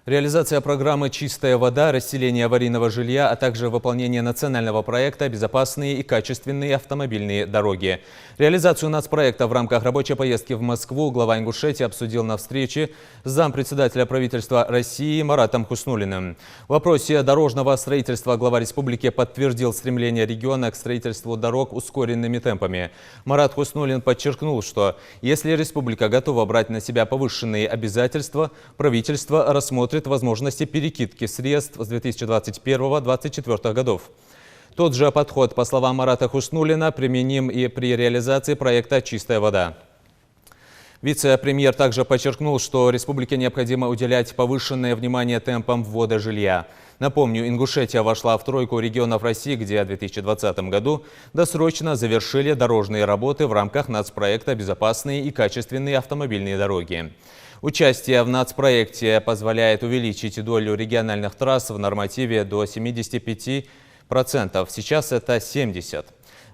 Реализация программы «Чистая вода», расселение аварийного жилья, а также выполнение национального проекта «Безопасные и качественные автомобильные дороги». Реализацию нацпроекта в рамках рабочей поездки в Москву глава Ингушетии обсудил на встрече с зампредседателя правительства России Маратом Хуснуллиным. В вопросе дорожного строительства глава республики подтвердил стремление региона к строительству дорог ускоренными темпами. Марат Хуснуллин подчеркнул, что если республика готова брать на себя повышенные обязательства, правительство рассмотрит возможности перекидки средств с 2021-2024 годов. Тот же подход, по словам Марата Хуснуллина, применим и при реализации проекта «Чистая вода». Вице-премьер также подчеркнул, что республике необходимо уделять повышенное внимание темпам ввода жилья. Напомню, Ингушетия вошла в тройку регионов России, где в 2020 году досрочно завершили дорожные работы в рамках нацпроекта «Безопасные и качественные автомобильные дороги». Участие в нацпроекте позволяет увеличить долю региональных трасс в нормативе до 75%. Сейчас это 70%.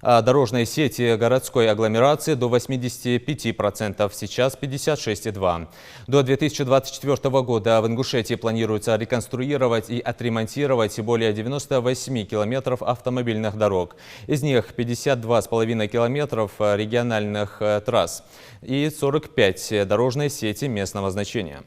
А дорожной сети городской агломерации до 85%, сейчас 56,2%. До 2024 года в Ингушетии планируется реконструировать и отремонтировать более 98 километров автомобильных дорог. Из них 52,5 километров региональных трасс и 45 дорожной сети местного значения.